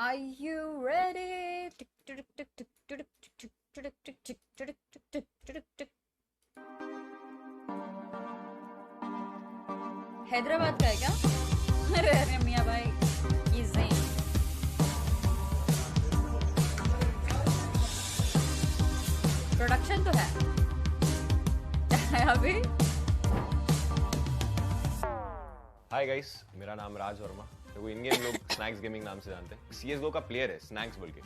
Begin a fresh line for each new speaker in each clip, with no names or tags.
Are you ready? Hyderabad का है क्या? अरे अरे मियाँ भाई इजी प्रोडक्शन तो है अभी।
हाय गाइस, मेरा नाम राज वर्मा। मेरे को इन गेम लोग स्नैक्स गेमिंग नाम से जानते हैं। CSGO का प्लेयर है स्नैक्स बोल के,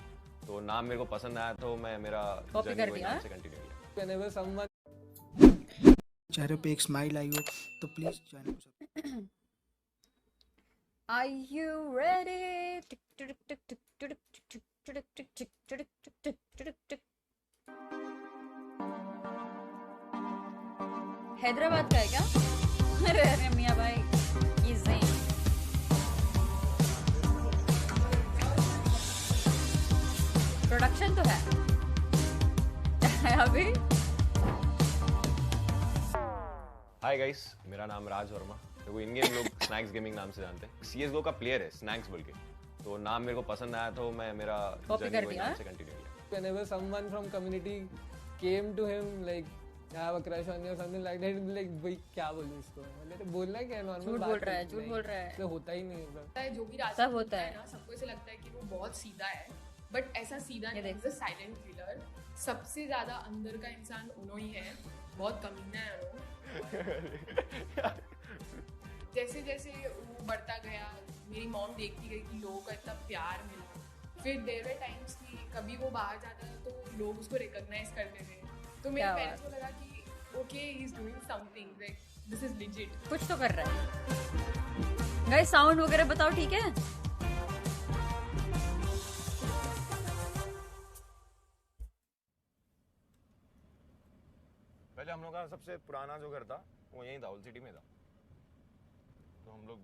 तो नाम मेरे को पसंद आया तो मैं मेरा
कॉपी कर दिया
नाम से कंटिन्यू किया।
whenever someone
चेहरे पे एक स्माइल आई हो तो प्लीज चैनल को subscribe.
Are you ready? Hyderabad का है क्या? अरे अरे मियाँ भाई इजी प्रोडक्शन तो है अभी।
हाय गाइस, मेरा नाम राज वर्मा। मेरे को इन गेम लोग स्नैक्स गेमिंग नाम से जानते हैं। CSGO का प्लेयर है स्नैक्स बोल के, तो नाम मेरे को पसंद आया तो मैं मेरा
कॉपी कर दिया
नाम से कंटिन्यू किया।
whenever someone from community came to him like I have a crush on you or something like that, he'd be like भाई क्या बोलूं इसको, मतलब बोलना क्या है, नॉर्मल
झूठ
बात
बोल रहा है,
है,
झूठ बोल रहा है।
तो होता ही नहीं है सब।
जो भी रास्ता
सब होता है
ना, सबको ऐसे लगता है कि वो बहुत सीधा है, बट ऐसा सीधा
ये
नहीं है। साइलेंट किलर सबसे ज्यादा अंदर का इंसान उन्हों ही है, बहुत कमीना है वो। जैसे जैसे वो बढ़ता गया, मेरी मॉम देखती गई कि लोगों का इतना प्यार मिला। फिर देयर वर टाइम्स कि कभी वो बाहर जाता था तो लोग उसको रिकॉग्नाइज करते थे, तो मेरे पेरेंट्स को लगा कि okay he is doing something, like this is legit,
कुछ तो कर रहा है। गाइस साउंड वगैरह बताओ, ठीक है?
पहले हम लोग का सबसे पुराना जो घर था वो यहीं था, ओल्ड सिटी में था, तो हम लोग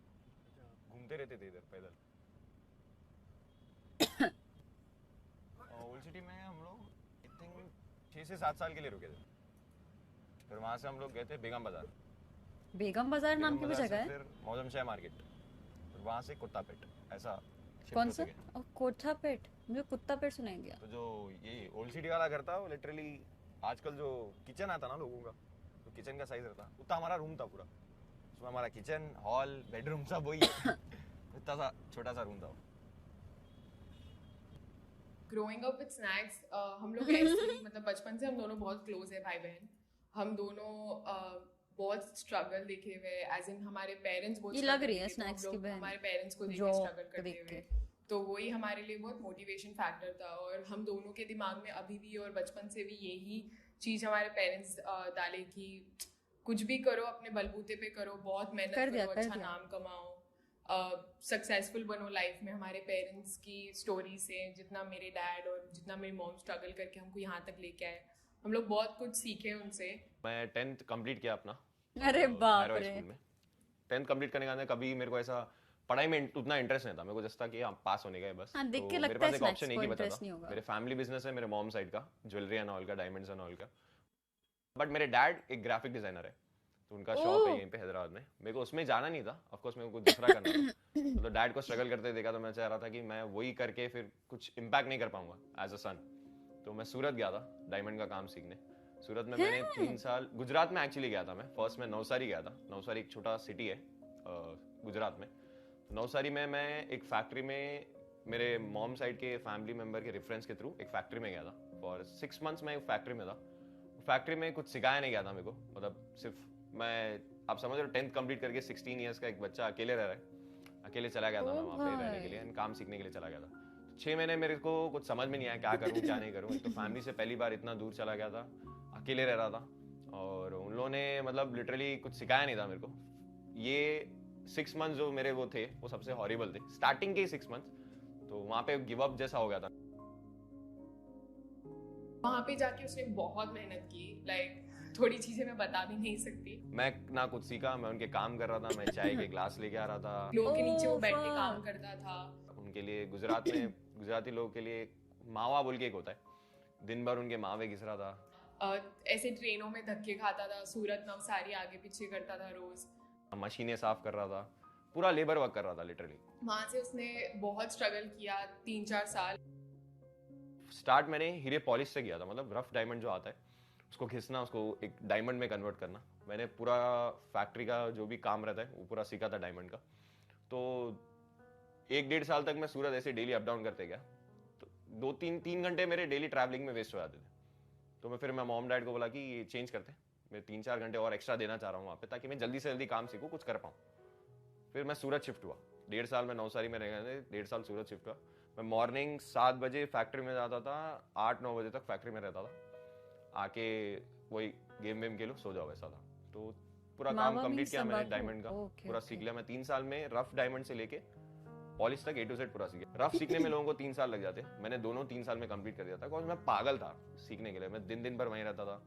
घूमते रहते थे इधर पैदल। ओल्ड सिटी में हम लोग आई थिंक 6 से 7 साल के लिए रुके थे। फिर वहाँ से हम लोग गए थे बेगम बाजार।
बेगम बाजार नाम की
बेगम
भी
बाजार
जगह
से
है?
फिर मौजम शाह मार्केट, फिर वहाँ से कुत्ता पेट, ऐसा shift
कौन
होते
सा?
गए।
कोठा पेट, मुझे कुत्ता पेट सुनाई दिया।
तो जो ये ओल्ड सिटी वाला घर था वो लिटरली आजकल जो किचन आता ना लोगों का, तो किचन का साइज रहता उतना हमारा रूम था पूरा। उसमें हमारा किचन, हॉल, बेडरूम सब वही है। इतना सा छोटा सा रूम था वो।
ग्रोइंग अप विद स्नैक्स, हम लोग ऐसे ही मतलब बचपन से हम दोनों बहुत क्लोज है भाई बहन। हम दोनों बहुत स्ट्रगल देखे हुए, एज इन हमारे पेरेंट्स बहुत
ये लग रही है
struggle देखे, तो
snacks
हम
की
लोग
बहन।
हमारे पेरेंट्स को देख
जो
के स्ट्रगल करते
देख
हुए,
के।
तो वही हमारे लिए बहुत मोटिवेशन फैक्टर था। और हम दोनों के दिमाग में अभी भी और बचपन से भी यही चीज़ हमारे पेरेंट्स डाले कि कुछ भी करो अपने बलबूते पे करो, बहुत मेहनत करो, अच्छा नाम कमाओ, सक्सेसफुल बनो लाइफ में। हमारे पेरेंट्स की स्टोरी से जितना मेरे डैड और जितना मेरी मॉम स्ट्रगल करके हमको यहाँ तक लेके आए, हम लोग बहुत कुछ सीखे उनसे।
मैं 10th कंप्लीट किया अपना।
अरे बाप
हैरो
रे।
स्कूल में 10th कंप्लीट करने के बाद कभी मेरे को ऐसा पढ़ाई में उतना इंटरेस्ट नहीं था। मेरे को जस्ट था कि हाँ पास होने का है बस।
हाँ, देख के
तो मेरे
लगता है
पास एक
snacks
ऑप्शन एक
को
ही बचा
interest नहीं
था।
होगा।
मेरे फैमिली बिजनेस है, मेरे मॉम साइड का, ज्वेलरी एंड ऑल का, डायमंड्स एंड ऑल का। बट मेरे डैड एक ग्राफिक डिजाइनर है, तो उनका शॉप है यहीं पे हैदराबाद में। मेरे को उसमें जाना नहीं था, ऑफ कोर्स मेरे को कुछ दूसरा करना था। तो डैड को स्ट्रगल करते देखा तो मैं चाह रहा था कि मैं वही करके फिर कुछ इम्पैक्ट नहीं कर पाऊंगा एज अ सन। तो मैं सूरत गया था डायमंड का काम सीखने। सूरत में मैंने 3 साल, गुजरात में एक्चुअली गया था मैं। फर्स्ट मैं नवसारी गया था। नवसारी एक छोटा सिटी है गुजरात में। नवसारी में मैं एक फैक्ट्री में मेरे मॉम साइड के फैमिली मेंबर के रेफरेंस के थ्रू एक फैक्ट्री में गया था। फॉर 6 मंथ्स मैं फैक्ट्री में था। फैक्ट्री में कुछ सिखाया नहीं गया था मेरे को, मतलब सिर्फ मैं, आप समझ रहे हो, 10th कंप्लीट करके 16 ईयर्स का एक बच्चा अकेले रह रहा है, अकेले चला गया था मैं वहाँ पे रहने के लिए, काम सीखने के लिए चला गया था। 6 महीने मेरे को कुछ समझ में नहीं आया क्या करूँ क्या नहीं करूँ। तो फैमिली से पहली बार इतना दूर चला गया था, अकेले रह रहा था, और उन लोगों ने मतलब लिटरली कुछ सिखाया नहीं था मेरे को। ये 6 मंथ्स जो मेरे वो थे वो सबसे हॉरिबल थे, स्टार्टिंग के 6 मंथ्स। तो वहाँ पे गिव अप जैसा हो गया था।
वहाँ पे जाके उसने बहुत मेहनत की, लाइक थोड़ी चीजें मैं बता भी नहीं सकती।
मैं ना कुछ सीखा, मैं उनके काम कर रहा था। मैं चाय के ग्लास लेके आ रहा था,
लोगों के नीचे वो बैठ के काम करता था।
उनके लिए गुजरात में गुजराती लोगों के लिए मावा बोल के एक होता है, दिन भर उनके मावे घिस रहा था।
ऐसे ट्रेनों में धक्के खाता था, सूरत नवसारी आगे पीछे करता था रोज।
मशीनें साफ कर रहा था, पूरा लेबर वर्क कर रहा था लिटरली।
वहाँ से उसने बहुत स्ट्रगल किया 3-4 साल।
स्टार्ट मैंने हीरे पॉलिश से किया था, मतलब रफ डायमंड जो आता है उसको घिसना, उसको एक डायमंड में कन्वर्ट करना। मैंने पूरा फैक्ट्री का जो भी काम रहता है वो पूरा सीखा था डायमंड का। तो 1-1.5 साल तक मैं सूरत ऐसे डेली अप डाउन करते गया। तो 2-3 घंटे मेरे डेली ट्रैवलिंग में वेस्ट हो जाते थे। तो मैं मॉम डैड को बोला कि ये चेंज करते, मैं 3-4 घंटे और एक्स्ट्रा देना चाह रहा हूँ वहाँ पे, ताकि मैं जल्दी से जल्दी काम सीखूँ, कुछ कर पाऊँ। फिर मैं सूरत शिफ्ट हुआ। 1.5 साल में नवसारी में रह गए, 1.5 साल सूरत शिफ्ट हुआ। मैं मॉर्निंग 7 बजे फैक्ट्री में जाता था, 8-9 बजे तक फैक्ट्री में रहता था। आके वही गेम वेम खेलो, सो जाओ, वैसा था। तो पूरा काम
मामा
कंप्लीट
means
किया मैंने
तंबाकू।
डायमंड का,
Okay,
पूरा
okay.
सीख लिया मैं 3 साल में। रफ डायमंड से लेके पॉलिश तक A to Z पूरा सीख गया। रफ सीखने में लोगों को 3 साल लग जाते, मैंने दोनों 3 साल में कंप्लीट कर दिया था। बिकॉज मैं पागल था सीखने के लिए, मैं दिन दिन भर वहीं रहता था,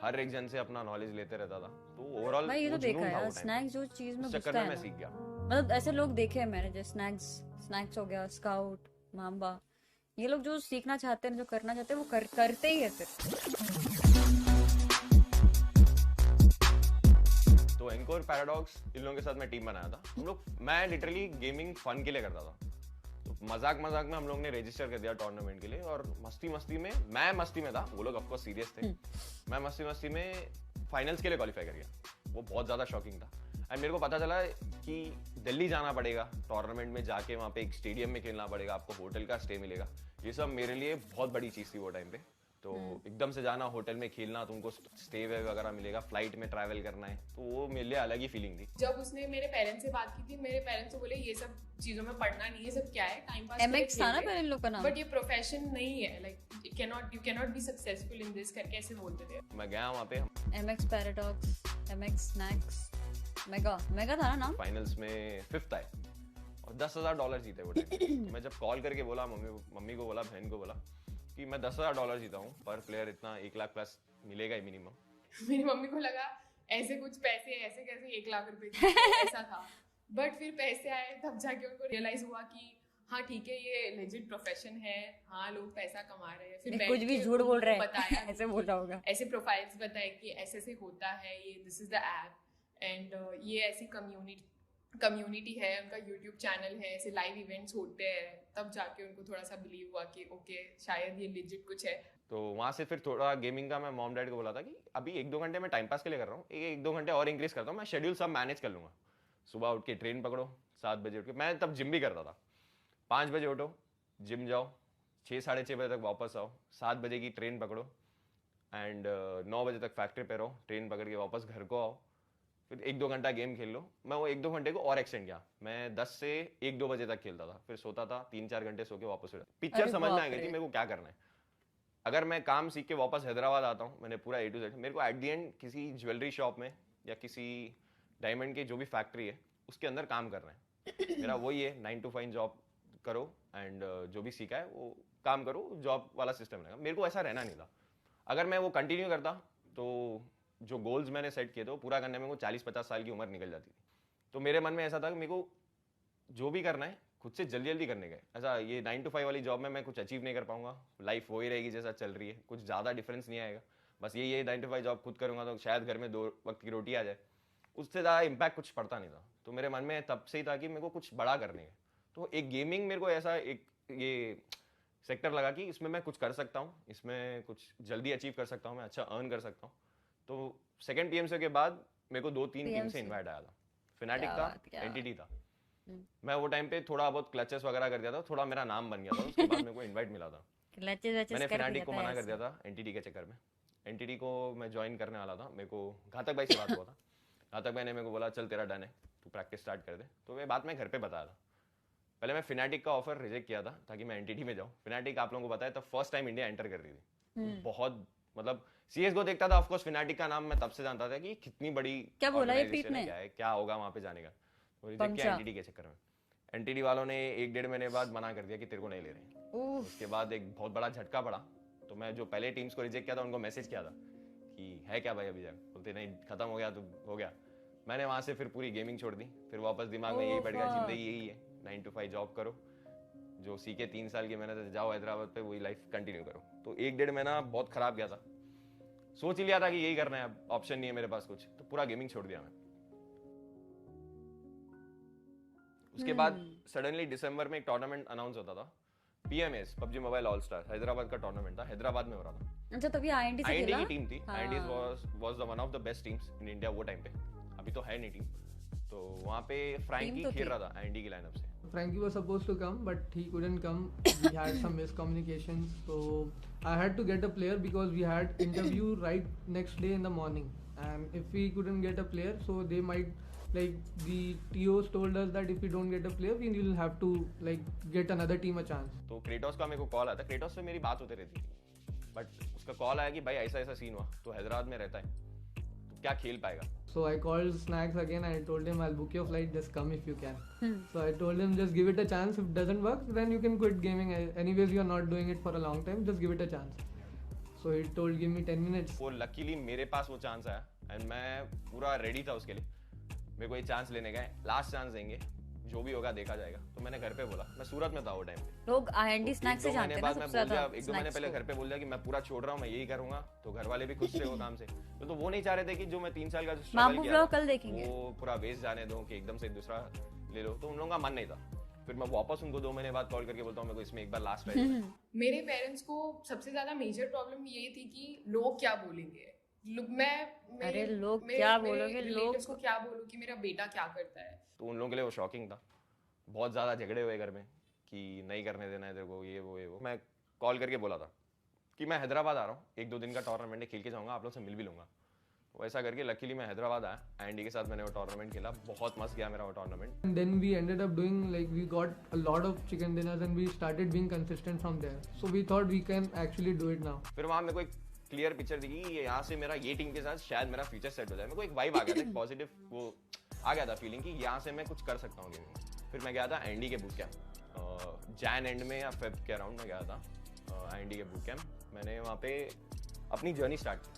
हर एक जन से अपना नॉलेज लेते रहता था। तो ओवरऑल
भाई ये तो देखा है यार, स्नैक्स जो चीज में
चक्कर
घुसता
में
है
मैं
ना,
सीख गया।
मतलब ऐसे लोग देखे हैं मैंने, जैसे स्नैक्स हो गया, स्काउट, माम्बा, ये लोग जो सीखना चाहते हैं, जो करना चाहते हैं, वो करते ही है फिर।
तो एंकोर पैराडॉक्स इन लोगों के साथ मैं टीम बनाया था। मैं लिटरली गेमिंग फन के लिए करता था। तो मजाक में हम लोग ने रजिस्टर कर दिया टूर्नामेंट के लिए, और मस्ती में, मैं मस्ती में था, वो लोग ऑफ कोर्स सीरियस थे। मैं मस्ती में फाइनल्स के लिए क्वालिफाई कर गया। वो बहुत ज्यादा शॉकिंग था। एंड मेरे को पता चला कि दिल्ली जाना पड़ेगा टूर्नामेंट में, जाके वहाँ पे एक स्टेडियम में खेलना पड़ेगा, आपको होटल का स्टे मिलेगा। ये सब मेरे लिए बहुत बड़ी चीज थी वो टाइम पे। तो एकदम से जाना, होटल में खेलना, तुमको स्टे वगैरह मिलेगा, फ्लाइट में ट्रैवल करना है, तो वो मेरे लिए अलग ही फीलिंग थी।
जब उसने मेरे पेरेंट्स से बात की थी, मेरे पेरेंट्स तो बोले ये सब चीजों में पढ़ना नहीं है, सब क्या है, टाइम पास
MX था ना पहले इन लोग का नाम।
बट ये प्रोफेशन नहीं है, like you can not be successful in this करके ऐसे बोलते थे।
मैं गया वहाँ पे,
MX paradox, MX snacks, mega था ना नाम।
फाइनल्स में 5th आए और $10,000 जीते वो टाइम। तो मैं जब कॉल करके बोला मम्मी को बोला, बहन को बोला कि मैं $10,000 जीता हूँ, पर प्लेयर इतना 1 लाख प्लस मिलेगा ही मिनिमम।
मेरी मम्मी को लगा ऐसे कुछ पैसे ऐसे कैसे 1 लाख रुपए ऐसा था। बट फिर पैसे आए तब जाके उनको रियलाइज हुआ कि हाँ ठीक है, ये लेजिट प्रोफेशन है, हाँ लोग पैसा कमा रहे हैं। फिर
कुछ भी झूठ बोल रहे हैं
बताया
ऐसे बोल रहा होगा।
ऐसे प्रोफाइल्स बताए कि ऐसे ऐसे होता है, ये this is the app and ये ऐसी कम्युनिटी है, उनका यूट्यूब चैनल है, ऐसे लाइव इवेंट्स होते हैं। तब जाके उनको थोड़ा सा बिलीव हुआ कि ओके शायद ये लेजिट कुछ है।
तो वहाँ से फिर थोड़ा गेमिंग का मैं मॉम डैड को बोला था कि अभी 1-2 घंटे मैं टाइम पास के लिए कर रहा हूँ, 1-2 घंटे और इंक्रीज करता हूँ, मैं शेड्यूल सब मैनेज कर लूँगा। सुबह उठ के ट्रेन पकड़ो, 7 बजे उठ के, मैं तब जिम भी करता था, 5 बजे उठो, जिम जाओ, 6-6:30 बजे तक वापस आओ, 7 बजे की ट्रेन पकड़ो एंड 9 बजे तक फैक्ट्री पे रहो, ट्रेन पकड़ के वापस घर को आओ, फिर 1-2 घंटा गेम खेल लो। मैं वो 1-2 घंटे को और एक्सटेंड किया, मैं 10 से 1-2 बजे तक खेलता था, फिर सोता था, 3-4 घंटे सो के वापस उठा। पिक्चर
अरे
समझ में आ
बाप
गई थी
रे।
मेरे को क्या करना है। अगर मैं काम सीख के वापस हैदराबाद आता हूँ, मैंने पूरा A to Z, मेरे को एट दी एंड किसी ज्वेलरी शॉप में या किसी डायमंड की जो भी फैक्ट्री है उसके अंदर काम करना है। मेरा वही है, 9 to 5 जॉब करो एंड जो भी सीखा है वो काम करो, जॉब वाला सिस्टम रहेगा। मेरे को ऐसा रहना नहीं था। अगर मैं वो कंटिन्यू करता तो जो गोल्स मैंने सेट किए थे वो पूरा करने में वो 40-50 साल की उम्र निकल जाती थी। तो मेरे मन में ऐसा था कि मेरे को जो भी करना है खुद से जल्दी जल्दी करने का है। ऐसा ये 9 to 5 वाली जॉब में मैं कुछ अचीव नहीं कर पाऊंगा, लाइफ वही रहेगी जैसा चल रही है, कुछ ज़्यादा डिफरेंस नहीं आएगा। बस ये 9 to 5 जॉब खुद करूंगा तो शायद घर में 2 वक्त की रोटी आ जाए, उससे ज़्यादा इम्पैक्ट कुछ पड़ता नहीं था। तो मेरे मन में तब से ही था कि मेरे को कुछ बड़ा करने का। तो एक गेमिंग मेरे को ऐसा एक ये सेक्टर लगा कि इसमें मैं कुछ कर सकता हूँ, इसमें कुछ जल्दी अचीव कर सकता हूँ, मैं अच्छा अर्न कर सकता हूँ। तो सेकेंड PMC के बाद मेरे को 2-3 टीम से
PMC
इन्वाइट आया था। फिनाटिक
क्या
था,
बात, क्या
एंटिटी था। मैं वो टाइम पे थोड़ा बहुत क्लचेस वगैरह कर दिया था, थोड़ा मेरा नाम बन गया था, उसके बाद मेरे को इन्वाइट मिला था। मैंने फिनाटिक को मना कर दिया था एंटिटी के चक्कर में। एंटिटी को मैं ज्वाइन करने वाला था, मेरे को घातक भाई से बात हुआ था। घातक भाई ने मेरे को बोला चल तेरा डन है, तू प्रैक्टिस स्टार्ट कर दे। तो ये बात मैं घर पे बताया था। पहले मैं फिनाटिक का ऑफर रिजेक्ट किया था ताकि मैं एंटिटी में जाऊँ। फिनाटिक आप लोगों को पता है तब फर्स्ट टाइम इंडिया एंटर कर रही थी। बहुत मतलब CSGO देखता था, ऑफकोर्स फिनाटिक का नाम मैं तब से जानता था कि कितनी बड़ी
क्या बोला ये
organization
पीठ
है,
ने?
क्या है, क्या होगा वहाँ पे जाने का। तो रिजेक्ट
पंचा।
किया एंटिटी के चक्कर में। एंटिटी वालों ने 1-1.5 महीने बाद मना कर दिया कि तेरे को नहीं ले रहे। उसके बाद एक बहुत बड़ा झटका पड़ा। तो मैं जो पहले टीम्स को रिजेक्ट किया था उनको मैसेज किया था कि है क्या भाई अभी जाए, बोलते नहीं खत्म हो गया तो हो गया। मैंने वहाँ से फिर पूरी गेमिंग छोड़ दी। फिर वापस दिमाग में यही बैठ गया, जिंदगी यही है, 9 to 5 जॉब करो, जो सीखे 3 साल की मेहनत, जाओ हैदराबाद पे वही लाइफ कंटिन्यू करो। तो 1-1.5 महीना बहुत खराब गया था। सोच ही लिया था कि यही करना है, अब ऑप्शन नहीं है मेरे पास कुछ, तो पूरा गेमिंग छोड़ दिया मैं। उसके बाद सडनली दिसंबर में एक टूर्नामेंट अनाउंस होता था, PMS PUBG mobile all star, Hyderabad का टूर्नामेंट था, हैदराबाद में हो रहा था।
अच्छा, तभी आईएनडी से
आईएनडी
खेला।
की टीम थी, IND was the one of the best teams in India वो टाइम पे, अभी तो है नहीं टीम। तो वहाँ पे फ्रैंकी
तो
खेल
थी।
रहा था आईएनडी की लाइनअप से।
Frankie was supposed to come, but he couldn't come. We had some miscommunications, so I had to get a player because we had interview right next day in the morning. And if we couldn't get a player, so they might, like, the TOs told us that if we don't get a player, we will have to like get another team a chance.
तो Kratos का मेरे को call आता, Kratos से मेरी बात होती रहती थी, बट उसका कॉल आया कि भाई ऐसा ऐसा सीन हुआ, तो हैदराबाद में रहता है, तो क्या खेल पाएगा।
So I called Snacks again. I told him I'll book your flight. Just come if you can. So I told him just give it a chance. If it doesn't work, then you can quit gaming. Anyways, you are not doing it for a long time. Just give it a chance. So he told give me 10 minutes.
वो luckily मेरे पास वो chance आया and मैं पूरा ready था उसके लिए, मेरे को ये चांस लेने का है, लास्ट चांस देंगे, जो भी होगा देखा जाएगा। तो मैंने घर पे बोला, मैं सूरत में था वो टाइम पे,
लोग आईएनडी स्नैक्स से जानते हैं ना सबसे ज्यादा।
एक दो महीने पहले घर पे बोल दिया कि मैं पूरा छोड़ रहा हूँ, मैं यही करूंगा, तो घर वाले भी खुश थे वो काम से। तो वो नहीं चाह रहे थे कि जो मैं 3 साल का struggle
मामू
किया
ब्लॉग
था,
कल देखेंगे।
वो पूरा वेस्ट जाने दो कि एकदम से दूसरा ले लो, तो उन लोगों का मन नहीं था। फिर मैं वापस उनको 2 महीने बाद कॉल करके बोलता हूँ मेरे को इसमें एक बार लास्ट ट्राई।
मेरे पेरेंट्स को सबसे ज्यादा मेजर प्रॉब्लम ये थी कि लोग क्या बोलेंगे।
अरे लोग क्या बोलोगे, लोग
को क्या बोलूं कि मेरा बेटा क्या करता है।
तो उन लोगों के लिए वो शॉकिंग था, बहुत ज़्यादा झगड़े हुए घर में कि नहीं करने देना है तेरे को, ये वो। मैं कॉल करके बोला था कि मैं हैदराबाद आ रहा हूँ, 1-2 दिन का टूर्नामेंट है, खेल के जाऊँगा, आप लोग से मिल भी लूँगा। तो ऐसा करके लकीली मैं हैदराबाद आया, आईएनडी के साथ मैंने वो टूर्नामेंट खेला, बहुत मस्त गया मेरा वो tournament.
And then we ended up doing, like, we got a lot of chicken dinners and we started being consistent from there. So we thought we can actually do it now.
फिर वहाँ मेरे को एक clear picture दिखी कि यहाँ से मेरा ये टीम के साथ शायद मेरा फ्यूचर सेट हो जाए। मेरे को एक वाइब आ गया था, एक पॉजिटिव वो आ गया था फीलिंग कि यहाँ से मैं कुछ कर सकता हूँ गेमिंग में। फिर मैं गया था आईएनडी के बूट कैंप, जैन एंड में या फेब के अराउंड में गया था आईएनडी के बूट कैंप। मैंने वहाँ पे अपनी जर्नी स्टार्ट की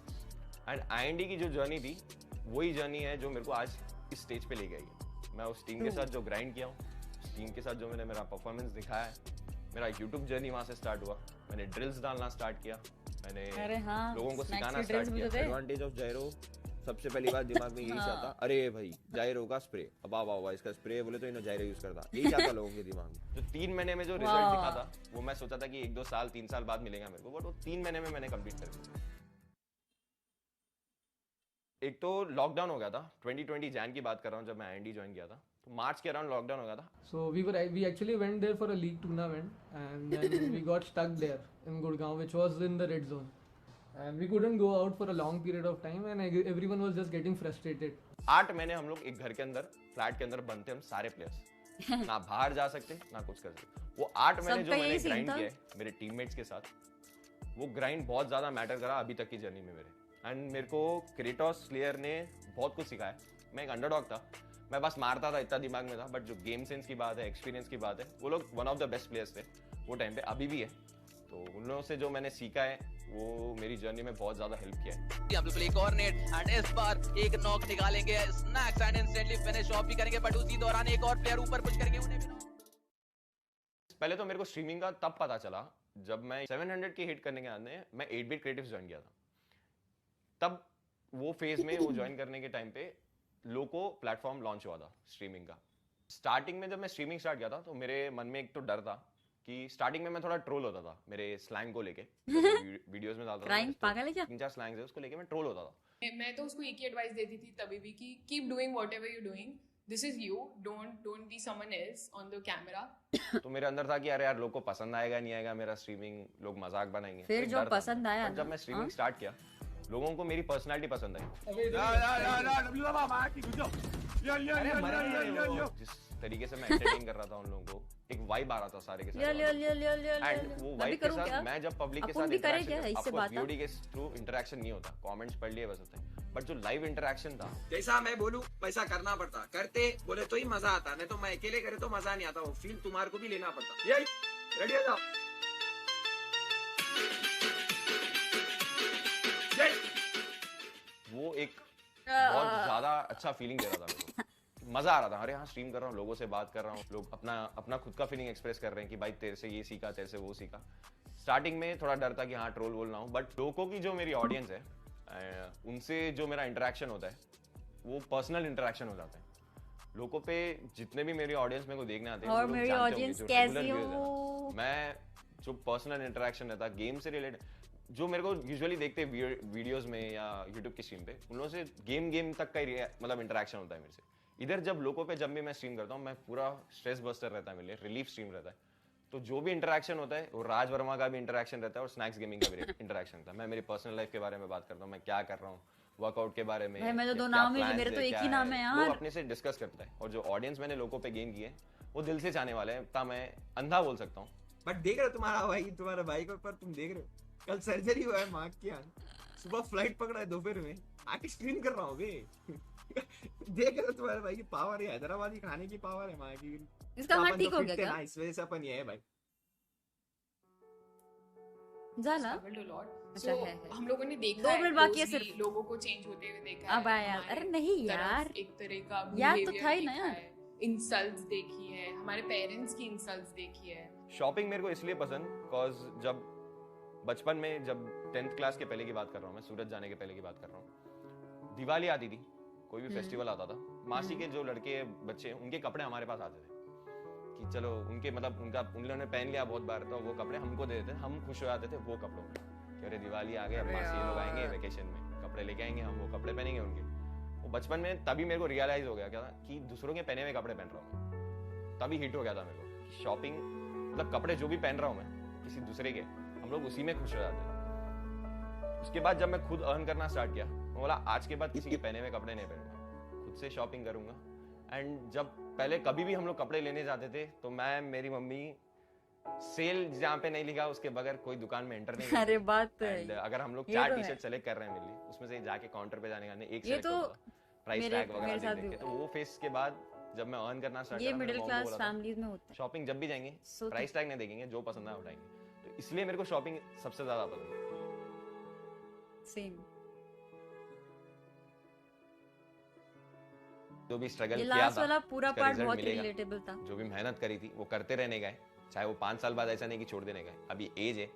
एंड आईएनडी की जो जर्नी थी वही जर्नी है जो मेरे को आज इस स्टेज पे ले गई है। मैं उस टीम के साथ जो ग्राइंड किया हूँ, उस टीम के साथ जो मैंने मेरा परफॉर्मेंस दिखाया है, मेरा यूट्यूब जर्नी वहाँ से स्टार्ट हुआ। मैंने ड्रिल्स डालना स्टार्ट किया, मैंने
अरे हाँ,
लोगों को
snacks
सिखाना
की
स्टार्ट
drills भी
किया।
तो थे।
एडवांटेज ऑफ जायरो, सबसे पहली बात दिमाग में यही आता, अरे भाई जायरो का स्प्रे, अब वाह इसका स्प्रे बोले तो इन्हें जायरो यूज करता, यही आता लोगों के दिमाग में।
जो 3 महीने में जो रिजल्ट दिखा था वो मैं सोचा था कि 1-2 साल 3 साल बाद मिलेगा मेरे को, बट वो 3 महीने में मैंने कंप्लीट कर दिया। एक तो लॉकडाउन हो गया था, 2020 जैन की बात कर रहा हूँ जब मैं आईएनडी ज्वाइन किया था, तो मार्च के अराउंड लॉकडाउन हो गया था।
So we actually went there for a league tournament and then we got stuck there in Gurgaon, which was in the red zone. And we couldn't go out for a long period of time and everyone was just getting frustrated.
8 महीने हम लोग एक घर के अंदर, flat के अंदर बनते हम सारे प्लेयर्स, ना बाहर जा सकते ना कुछ कर सकते। वो 8 महीने जो
सबका
मैंने
यही scene
ग्राइंड
था।
किया है मेरे टीममेट्स के साथ, वो ग्राइंड बहुत ज़्यादा मैटर करा अभी तक की जर्नी में मेरे। एंड मेरे को क्रेटोस स्लेयर ने बहुत कुछ सिखाया। मैं एक अंडरडॉग था, मैं बस मारता था, इतना दिमाग में था, बट जो गेम सेंस की बात है, एक्सपीरियंस की बात है, वो लोग one of the best players थे वो टाइम पे, अभी भी है। तो उन लोगों से जो मैंने सीखा है वो मेरी जर्नी में बहुत ज़्यादा हेल्प किया है।
हम बिल्कुल एक और नेट एंड इस बार एक नॉक निकालेंगे snacks and instantly finish off भी करेंगे, बट उसी दौरान एक और प्लेयर ऊपर पुश करेंगे, उन्हें भी
पहले तो मेरे को स्ट्रीमिंग का तब पता चला जब मैं 700 की हिट करने के बाद में मैं 8-bit क्रिएटिव्स ज्वाइन किया था। तब वो फेज में वो ज्वाइन करने के टाइम पे लोको प्लेटफॉर्म लॉन्च हुआ था स्ट्रीमिंग का। स्टार्टिंग में जब मैं स्ट्रीमिंग स्टार्ट किया था तो मेरे मन में एक तो डर था कि स्टार्टिंग में मैं थोड़ा ट्रोल होता था मेरे स्लैंग को लेके, वीडियोस में डालता
Crying, पागल है क्या?
3-4 स्लैंग्स है उसको लेके मैं ट्रोल होता था।
मैं तो उसको एक ही एडवाइस देती थी तभी भी कि keep doing whatever you doing, this is you, don't be someone else on the camera.
तो मेरे अंदर था कि अरे यार लोग को पसंद आएगा नहीं आएगा मेरा स्ट्रीमिंग, लोग मजाक बनाएंगे।
फिर
एक
जो
डर था।
पसंद आया
पर जब
ना,
मैं स्ट्रीमिंग स्टार्ट किया लोगों को मेरी पर्सनालिटी पसंद आई। जिस तरीके से मैं एंटरटेन कर रहा था उन लोगों को, एक वाइब आ रहा था सारे के सारे। एंड वो
मैं भी
वाइब के
करूँ
साथ
क्या?
मैं जब पब्लिक के
अपन
साथ
भी करें
इंटरेक्शन,
क्या? इससे
ऑफ कोर्स
बात है।
वीओडी के थ्रू इंटरेक्शन नहीं होता, कमेंट्स पढ़ लिए बस होता है, बट जो लाइव इंटरेक्शन था
जैसा मैं बोलूं वैसा करना पड़ता, करते बोले तो ही मजा आता, नहीं तो मैं अकेले करे तो मजा नहीं आता, वो फील तुम्हारे को भी लेना पड़ता। यही रेडी हो जाओ।
वो एक बहुत ज्यादा अच्छा फीलिंग दे रहा था मेरे को, मजा आ रहा था। अरे हाँ स्ट्रीम कर रहा हूँ, लोगों से बात कर रहा हूँ, लोग अपना खुद का फीलिंग एक्सप्रेस कर रहे हैं कि भाई तेरे से ये सीखा, तेरे से वो सीखा। स्टार्टिंग में थोड़ा डर था कि हाँ ट्रोल वोल ना हो, बट लोगों की जो मेरी ऑडियंस है उनसे जो मेरा इंटरेक्शन होता है वो पर्सनल इंटरेक्शन हो जाता है। लोगों पे जितने भी मेरी ऑडियंस मेरे को देखने आते हैं
और
वो लोग
मेरी
जानते होंगे,
audience
जो
कैसी
regular viewers हैं
हो?
ना, मैं जो पर्सनल इंटरेक्शन रहता गेम से रिलेटेड, जो मेरे को यूजुअली देखते वीडियोस में या यूट्यूब की स्ट्रीम पे, उन लोगों से गेम तक का ही मतलब इंटरेक्शन होता है मेरे से। इधर जब लोगों पे जब भी मैं स्ट्रीम करता हूँ, मैं पूरा स्ट्रेस बस्टर रहता है मेरे लिए, रिलीफ स्ट्रीम रहता है। तो जो भी इंटरेक्शन होता है वो राज वर्मा का भी इंटरेक्शन रहता है और स्नैक्स गेमिंग का भी इंटरेक्शन रहता है। मैं मेरी पर्सनल लाइफ के बारे में बात करता हूँ, मैं क्या कर रहा हूँ, वर्कआउट के बारे में।
भाई मैं तो दो
क्या
नाम ही,
plans
मेरे तो
है,
एक
क्या
ही नाम है
लोग
यार।
अपने से डिस्कस करता है, और जो ऑडियंस मैंने लोगों पे गेम किए वो दिल से चाहने वाले हैं, ता मैं अंधा बोल सकता हूँ।
बट देख रहे हो तुम्हारा भाई को, पर तुम देख रहे हो कल सर्जरी हुआ है माँ की, सुबह फ्लाइट पकड़ा है, दोपहर में आके स्ट्रीम कर रहा हूँ बे। देख रहे हो तुम्हारे भाई की पावर है, हैदराबादी खाने की पावर है माँ की।
इसका
तो
हाथ
अपन
ठीक
तो
हो
fit
गया
थे
क्या?
ना, इस वजह से अपन ये है भाई।
झाला
struggled a lot.
अच्छा,
So,
है।
हम लोगों ने देखा
2
है
मिनट बाकी है
closely,
सिर्फ।
लोगों को चेंज होते हुए देखा
अब
है,
आया यार।
हमारे
अरे नहीं
तरफ
यार,
एक तरह का
याद तो
behavior
था ही ना
देखा
यार।
है, इंसल्ट्स देखी है, हमारे पेरेंट्स की इंसल्ट्स देखी है।
शॉपिंग मेरे को इसलिए पसंद बिकॉज जब बचपन में, जब 10th क्लास के पहले की बात कर रहा हूँ मैं, सूरत जाने के पहले की बात कर रहा हूँ, दिवाली आती थी, कोई भी फेस्टिवल आता था, मासी के जो लड़के बच्चे उनके कपड़े हमारे पास आते थे कि चलो उनके मतलब उन लोगों ने पहन लिया बहुत बार, तो वो कपड़े हमको दे देते, हम खुश हो जाते थे वो कपड़ों में कि अरे दिवाली आ गए, अब मासी लोग आएंगे वेकेशन में, कपड़े लेके आएंगे, हम वो कपड़े पहनेंगे उनके। वो बचपन में तभी मेरे को रियलाइज हो गया क्या कि दूसरों के पहने हुए कपड़े पहन रहा हूँ मैं, तभी हिट हो गया था मेरे को। शॉपिंग मतलब कपड़े जो भी पहन रहा हूँ मैं किसी दूसरे के, हम लोग उसी में खुश हो जाते हैं। उसके बाद जब मैं खुद अर्न करना स्टार्ट किया, मैं बोला आज के बाद किसी के पहने हुए कपड़े नहीं पहनूंगा, खुद से शॉपिंग करूंगा। एंड जब पहले कभी भी हम लोग कपड़े लेने जाते थे तो मैं, मेरी मम्मी सेल जहाँ पे नहीं लिखा उसके बगैर कोई दुकान में एंटर नहीं
अरे बात तो
एंड
है।
अगर हम लोग
ये
4
तो
टी
है।
शर्ट सेलेक्ट कर रहे हैं मेरे लिए, उसमें से जाके काउंटर पे जाने का नहीं, एक
ये
सेलेक्ट
तो
होता था, प्राइस
मेरे-
टैग वगैरह
मेरे साथ
देख
भी
देख के। तो
होता
वो फेस के बाद जब मैं अर्न करना स्टार्ट
ये
किया,
मिडिल क्लास फैमिलीज में होता है।
शॉपिंग जब भी जाएंगे
So
प्राइस टैग नहीं देखेंगे, जो पसंद आए उठाएंगे। तो इसलिए मेरे को शॉपिंग सबसे ज्यादा पसंद है।
सेम।
जो भी स्ट्रगल
ये
किया
लास्ट
था
वाला पूरा
उसका
पार्ट
result
बहुत
मिलेगा।
रिलेटेबल था।
जो भी मेहनत करी थी वो करते रहने का है, चाहे वो 5 साल बाद ऐसा नहीं कि छोड़ देने का है। अभी एज है,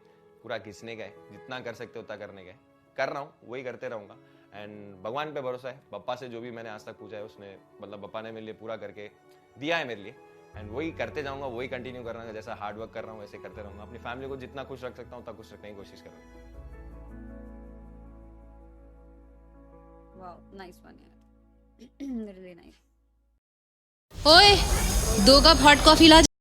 पूरा घिसने का है, जितना कर सकते उतना करने का है, कर रहा हूँ, वही करते रहूंगा। एंड भगवान पे भरोसा है, पप्पा से जो भी मैंने आज तक पूछा है उसने मतलब पप्पा ने मेरे लिए पूरा करके दिया है मेरे लिए, एंड वही करते जाऊंगा, वही कंटिन्यू कर रहा हूँ। जैसा हार्ड वर्क कर रहा हूँ वैसे करते रहूंगा, अपनी फैमिली को जितना खुश रख सकता हूँ उतना खुश रखने की कोशिश करूँगा।
वाओ, नाइस वन यार। Really nice.
ओए 2 कप हॉट कॉफी ला।